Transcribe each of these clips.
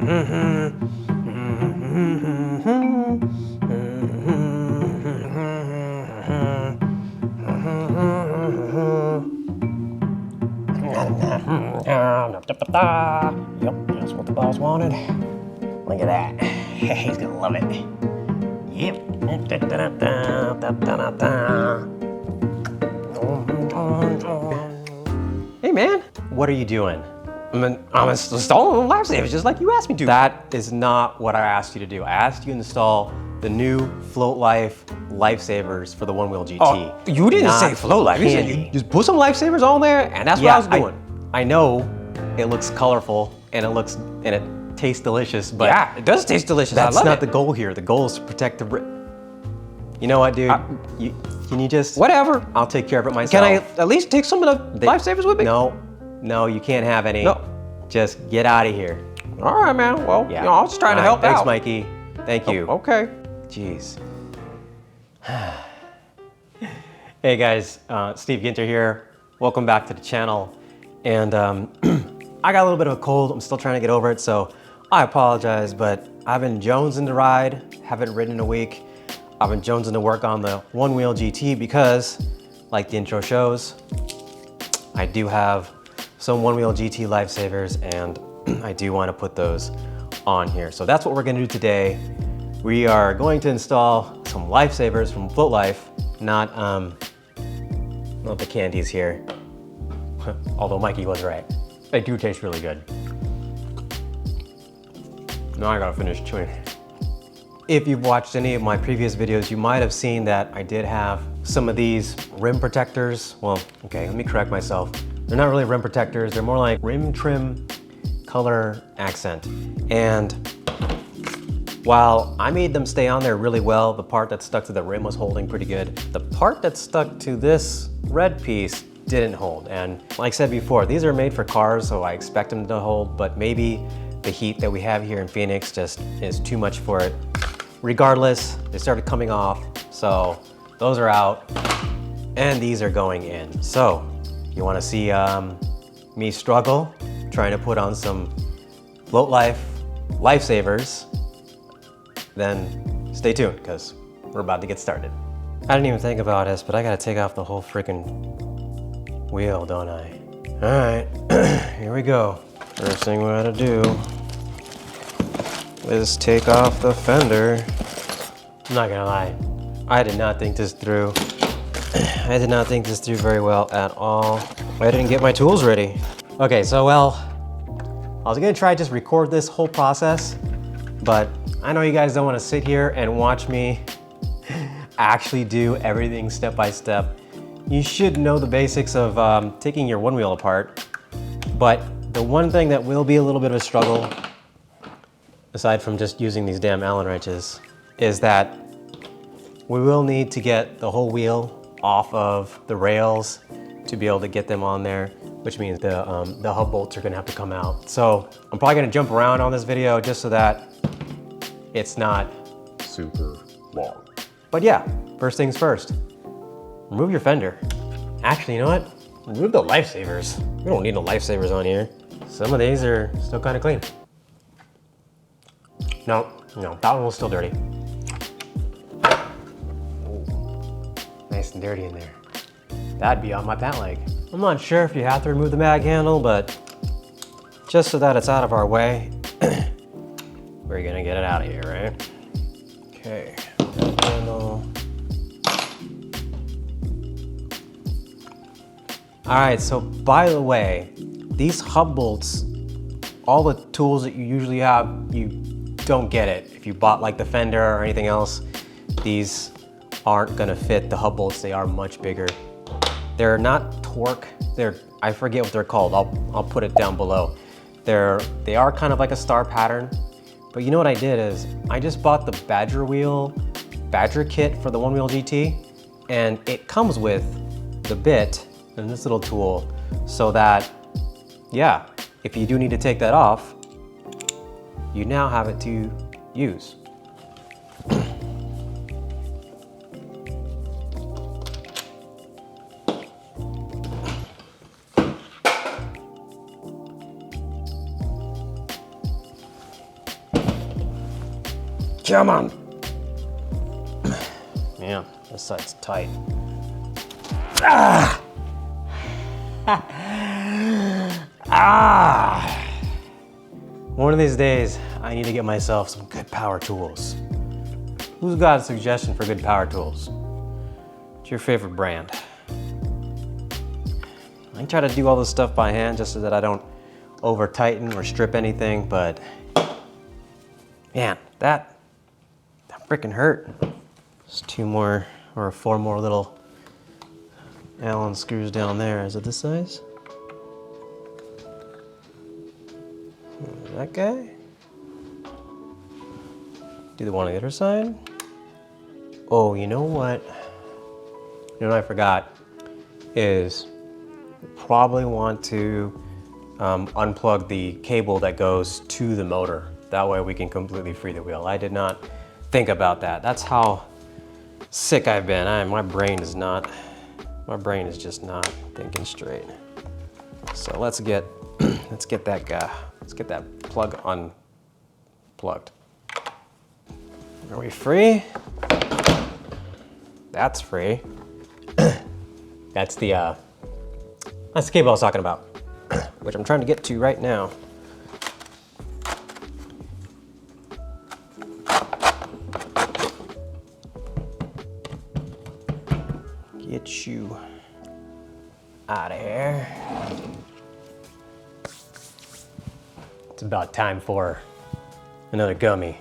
Yep, that's what the boss wanted. Look at that. He's gonna love it. Yep. Hey man, what are you doing? I'm installing lifesavers just like you asked me to. That is not what I asked you to do. I asked you to install the new Float Life lifesavers for the Onewheel GT. Oh, you didn't say Float Life. You said you just put some lifesavers on there, and that's what I was doing. I know it looks colorful and it tastes delicious, but yeah, it does taste delicious. That's I love not it. the goal here. The goal is to protect the. You know what, dude? Can you just whatever? I'll take care of it myself. Can I at least take some of the lifesavers with me? No, you can't have any. No. Just get out of here. All right, man. Well, yeah. you know, I was just trying to help Thanks, out. Mikey. Thank you. Oh, okay. Jeez. Hey guys, Steve Ginter here. Welcome back to the channel. And I got a little bit of a cold. I'm still trying to get over it, so I apologize, but I've been jonesing to ride. Haven't ridden in a week. I've been jonesing to work on the Onewheel GT because, like the intro shows, I do have some Onewheel GT lifesavers and I do want to put those on here. So that's what we're going to do today. We are going to install some lifesavers from Float Life, not the candies here. Although Mikey was right. They do taste really good. Now I gotta finish chewing. If you've watched any of my previous videos, you might have seen that I did have some of these rim protectors. Well, okay, let me correct myself. They're not really rim protectors. They're more like rim trim color accent. And while I made them stay on there really well, the part that stuck to the rim was holding pretty good. The part that stuck to this red piece didn't hold. And like I said before, these are made for cars, so I expect them to hold, but maybe the heat that we have here in Phoenix just is too much for it. Regardless, they started coming off, so those are out, and these are going in. So, you wanna see me struggle, trying to put on some Float Life lifesavers, then stay tuned, because we're about to get started. I didn't even think about this, but I gotta take off the whole freaking wheel, don't I? All right, here we go. First thing we gotta do is take off the fender. I'm not gonna lie, I did not think this through. I did not think this through very well at all. I didn't get my tools ready. Okay, so well, I was gonna try to just record this whole process, but I know you guys don't wanna sit here and watch me actually do everything step by step. You should know the basics of taking your Onewheel apart, but the one thing that will be a little bit of a struggle, aside from just using these damn Allen wrenches, is that we will need to get the whole wheel off of the rails to be able to get them on there, which means the hub bolts are gonna have to come out. So I'm probably gonna jump around on this video just so that it's not super long. But yeah, first things first, remove your fender. Actually, you know what? Remove the lifesavers. We don't need no lifesavers on here. Some of these are still kind of clean. No, that one was still dirty. Ooh, nice and dirty in there. That'd be on my pant leg. I'm not sure if you have to remove the mag handle, but just so that it's out of our way, we're gonna get it out of here, right? Okay, mag handle. All right, so by the way, these hub bolts, all the tools that you usually have, you don't get it. If you bought like the fender or anything else, these aren't gonna fit the hub bolts. They are much bigger. They're not torque, I forget what they're called. I'll put it down below. They are kind of like a star pattern, but you know what I did is I just bought the Badger kit for the Onewheel GT, and it comes with the bit and this little tool so that, yeah, if you do need to take that off, you now have it to use. Come on. Yeah, this side's tight. Ah! Ah! One of these days, I need to get myself some good power tools. Who's got a suggestion for good power tools? What's your favorite brand? I try to do all this stuff by hand just so that I don't over tighten or strip anything, but man, that freaking hurt. Just 2 more or 4 more little Allen screws down there. Is it this size? That guy? Do the one on the other side? Oh, you know what? You know what I forgot is you probably want to unplug the cable that goes to the motor. That way we can completely free the wheel. I did not think about that. That's how sick I've been. My brain is just not thinking straight. So let's get that guy. Let's get that plug unplugged. Are we free? That's free. That's the cable I was talking about, which I'm trying to get to right now. Get you out of here. It's about time for another gummy.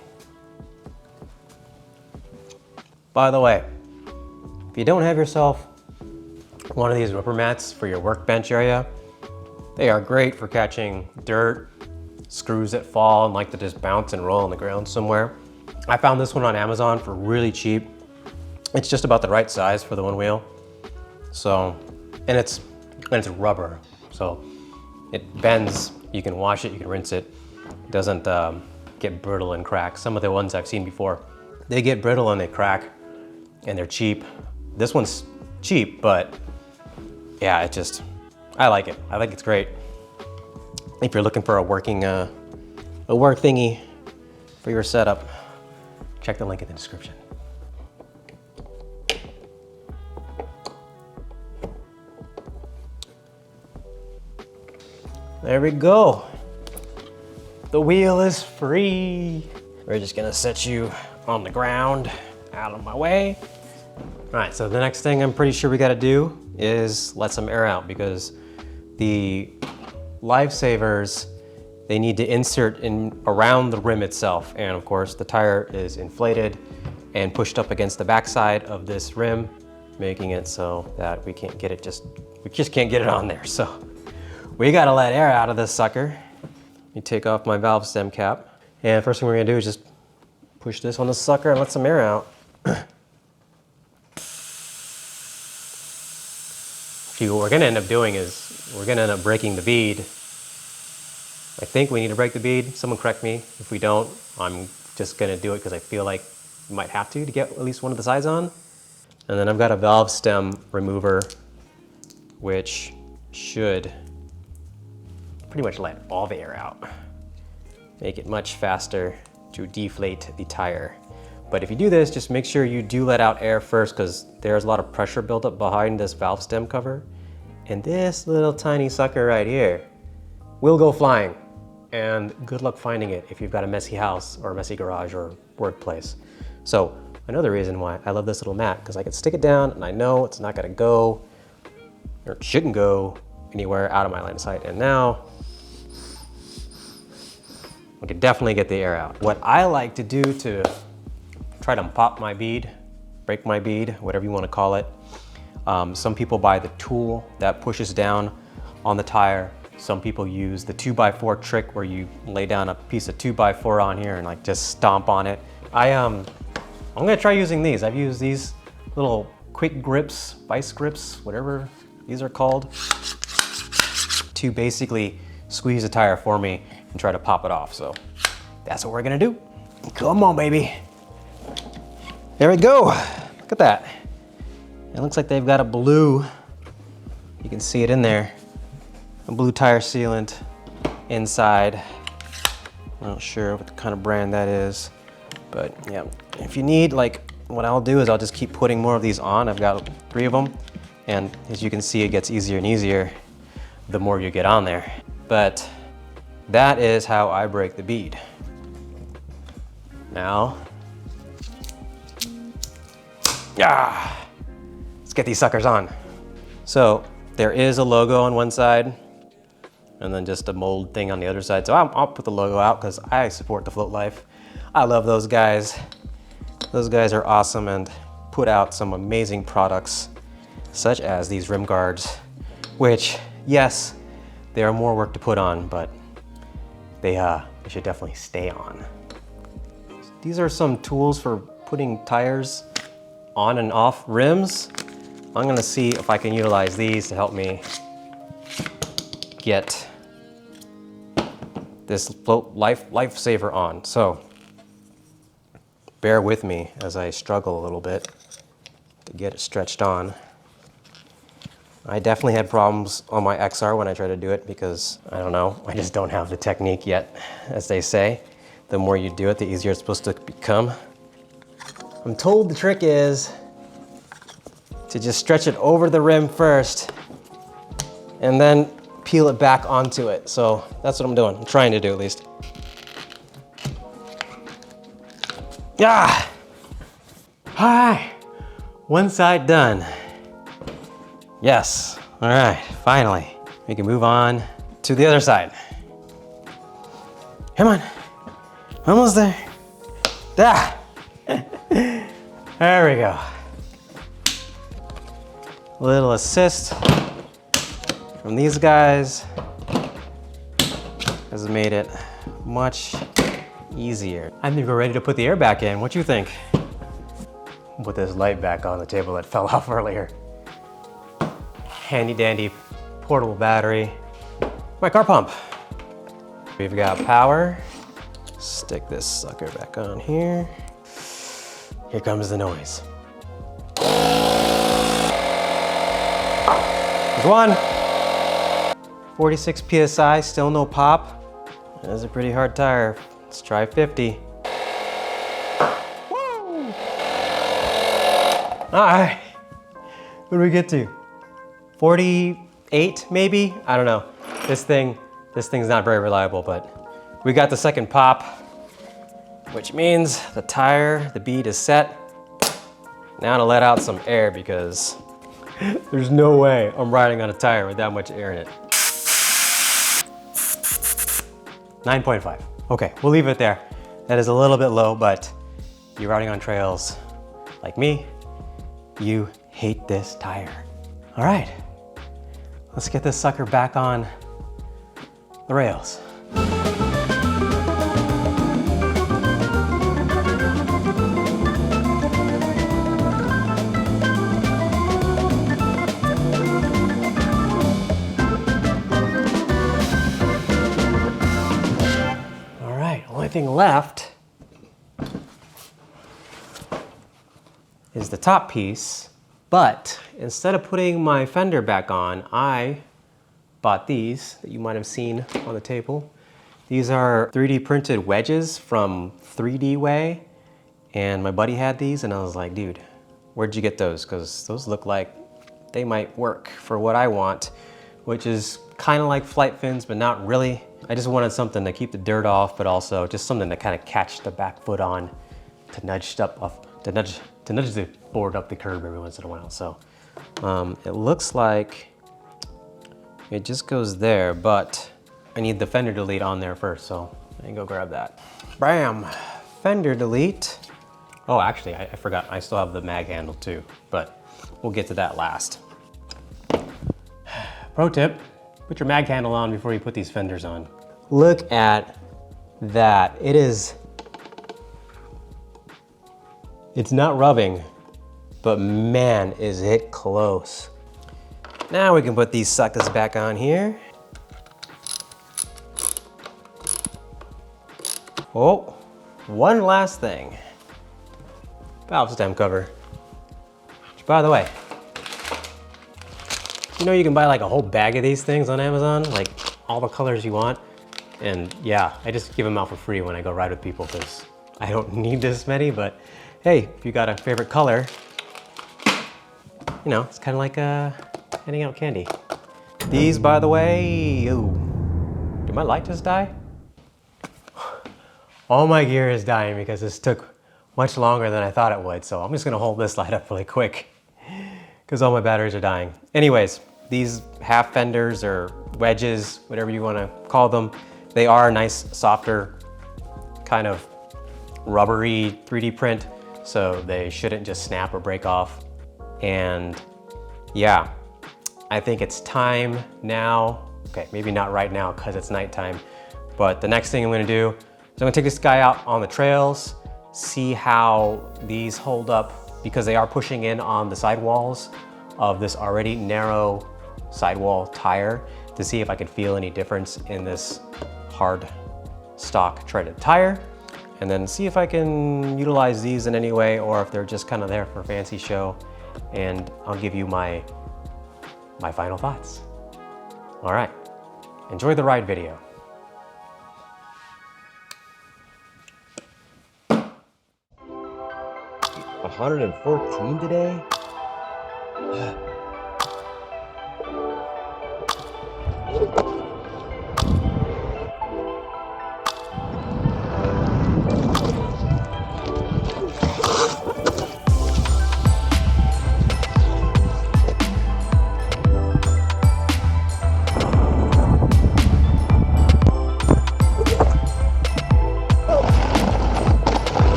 By the way, if you don't have yourself one of these rubber mats for your workbench area, they are great for catching dirt, screws that fall and like to just bounce and roll on the ground somewhere. I found this one on Amazon for really cheap. It's just about the right size for the Onewheel. So, and it's rubber, so it bends. You can wash it, you can rinse it. It doesn't get brittle and crack. Some of the ones I've seen before, they get brittle and they crack, and they're cheap. This one's cheap, but yeah, I like it. I think it's great. If you're looking for a work thingy for your setup, check the link in the description. There we go. The wheel is free. We're just gonna set you on the ground, out of my way. All right, so the next thing I'm pretty sure we gotta do is let some air out, because the lifesavers, they need to insert in around the rim itself. And of course, the tire is inflated and pushed up against the backside of this rim, making it so that we just can't get it on there. So we gotta let air out of this sucker. Let me take off my valve stem cap. And first thing we're gonna do is just push this on the sucker and let some air out. See, what we're gonna end up doing is we're gonna end up breaking the bead. I think we need to break the bead. Someone correct me if we don't. I'm just gonna do it because I feel like we might have to get at least one of the sides on. And then I've got a valve stem remover, which should pretty much let all the air out. Make it much faster to deflate the tire. But if you do this, just make sure you do let out air first, because there's a lot of pressure buildup behind this valve stem cover. And this little tiny sucker right here will go flying. And good luck finding it if you've got a messy house or a messy garage or workplace. So another reason why I love this little mat, because I can stick it down and I know it's not gonna go, or it shouldn't go anywhere out of my line of sight. And now we can definitely get the air out. What I like to do to try to pop my bead, break my bead, whatever you want to call it. Some people buy the tool that pushes down on the tire. Some people use the 2x4 trick where you lay down a piece of 2x4 on here and like just stomp on it. I'm gonna try using these. I've used these little quick grips, vice grips, whatever these are called, to basically squeeze the tire for me and try to pop it off. So that's what we're gonna do. Come on, baby. There we go. Look at that. It looks like they've got a blue, you can see it in there, a blue tire sealant inside. I'm not sure what kind of brand that is. But yeah, if you need, like, what I'll do is I'll just keep putting more of these on. I've got 3 of them. And as you can see, it gets easier and easier the more you get on there. But that is how I break the bead. Now, let's get these suckers on. So there is a logo on one side and then just a mold thing on the other side. So I'll put the logo out because I support the Float Life. I love those guys. Those guys are awesome and put out some amazing products such as these rim guards, which, yes, they are more work to put on, but they should definitely stay on. These are some tools for putting tires on and off rims. I'm gonna see if I can utilize these to help me get this Float Lifesaver on. So bear with me as I struggle a little bit to get it stretched on. I definitely had problems on my XR when I tried to do it because, I don't know, I just don't have the technique yet, as they say. The more you do it, the easier it's supposed to become. I'm told the trick is to just stretch it over the rim first and then peel it back onto it. So that's what I'm doing. I'm trying to do at least. Yeah. All right, one side done. Yes, all right, finally. We can move on to the other side. Come on, almost there. Ah. There we go. A little assist from these guys has made it much easier. I think we're ready to put the air back in. What do you think? Put this light back on the table that fell off earlier. Handy dandy portable battery. My car pump. We've got power. Stick this sucker back on here. Here comes the noise. There's one. 46 PSI, still no pop. That's a pretty hard tire. Let's try 50. Woo! All right, what do we get to? 48 maybe? I don't know. This thing's not very reliable, but we got the second pop, which means the tire, the bead is set. Now to let out some air because there's no way I'm riding on a tire with that much air in it. 9.5. Okay, we'll leave it there. That is a little bit low, but you're riding on trails like me, you hate this tire. All right, let's get this sucker back on the rails. All right, only thing left is the top piece. But instead of putting my fender back on, I bought these that you might have seen on the table. These are 3D printed wedges from 3D Way. And my buddy had these and I was like, dude, where'd you get those? Because those look like they might work for what I want, which is kind of like flight fins, but not really. I just wanted something to keep the dirt off, but also just something to kind of catch the back foot on, to nudge the board up the curb every once in a while. So it looks like it just goes there, but I need the fender delete on there first, so I can go grab that. Bam, fender delete. Oh, actually, I forgot, I still have the mag handle too, but we'll get to that last. Pro tip, put your mag handle on before you put these fenders on. Look at that, it's not rubbing, but man, is it close. Now we can put these suckers back on here. Oh, one last thing. Valve stem cover. Which, by the way, you know you can buy like a whole bag of these things on Amazon, like all the colors you want. And yeah, I just give them out for free when I go ride with people because I don't need this many, but hey, if you got a favorite color, you know, it's kind of like handing out candy. These, by the way, ooh, did my light just die? All my gear is dying because this took much longer than I thought it would, so I'm just gonna hold this light up really quick because all my batteries are dying. Anyways, these half fenders or wedges, whatever you wanna call them, they are a nice, softer, kind of rubbery 3D print, so they shouldn't just snap or break off. And yeah, I think it's time now. Okay, maybe not right now because it's nighttime, but the next thing I'm gonna do is I'm gonna take this guy out on the trails, see how these hold up because they are pushing in on the sidewalls of this already narrow sidewall tire to see if I can feel any difference in this hard stock treaded tire, and then see if I can utilize these in any way or if they're just kind of there for fancy show, and I'll give you my final thoughts. All right, enjoy the ride video. $114 today?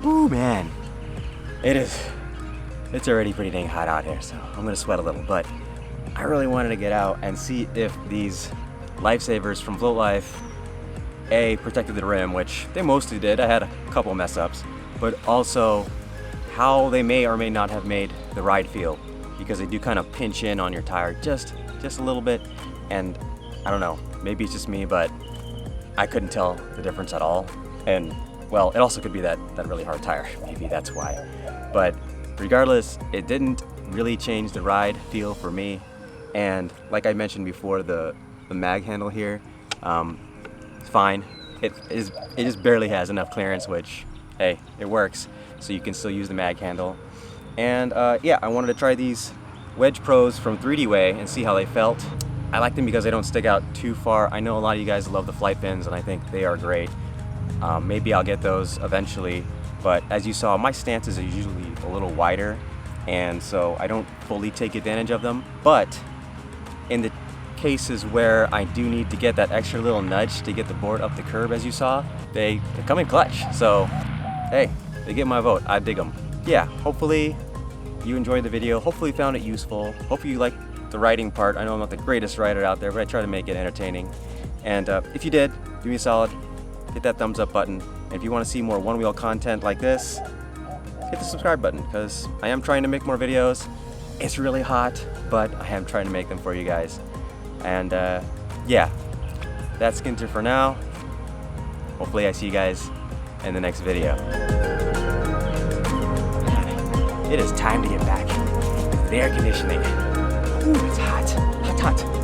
Ooh, man. It's already pretty dang hot out here, so I'm gonna sweat a little, but I really wanted to get out and see if these lifesavers from Float Life, A, protected the rim, which they mostly did. I had a couple mess ups, but also how they may or may not have made the ride feel, because they do kind of pinch in on your tire just a little bit, and I don't know, maybe it's just me, but I couldn't tell the difference at all. And well, it also could be that really hard tire, maybe that's why. But regardless, it didn't really change the ride feel for me. And like I mentioned before, the mag handle here, it's fine. It just barely has enough clearance, which hey, it works. So you can still use the mag handle. And yeah, I wanted to try these Wedge Pros from 3D Way and see how they felt. I like them because they don't stick out too far. I know a lot of you guys love the flight fins, and I think they are great. Maybe I'll get those eventually, but as you saw, my stances are usually a little wider, and so I don't fully take advantage of them. But in the cases where I do need to get that extra little nudge to get the board up the curb, as you saw, they come in clutch. So hey, they get my vote. I dig them. Yeah, hopefully you enjoyed the video. Hopefully you found it useful. Hopefully you liked the riding part. I know I'm not the greatest rider out there, but I try to make it entertaining. And if you did, do me a solid, hit that thumbs up button. And if you want to see more one wheel content like this, hit the subscribe button, because I am trying to make more videos. It's really hot, but I am trying to make them for you guys. And yeah, that's Ginter for now. Hopefully I see you guys in the next video. It is time to get back into the air conditioning. Ooh, it's hot, hot, hot.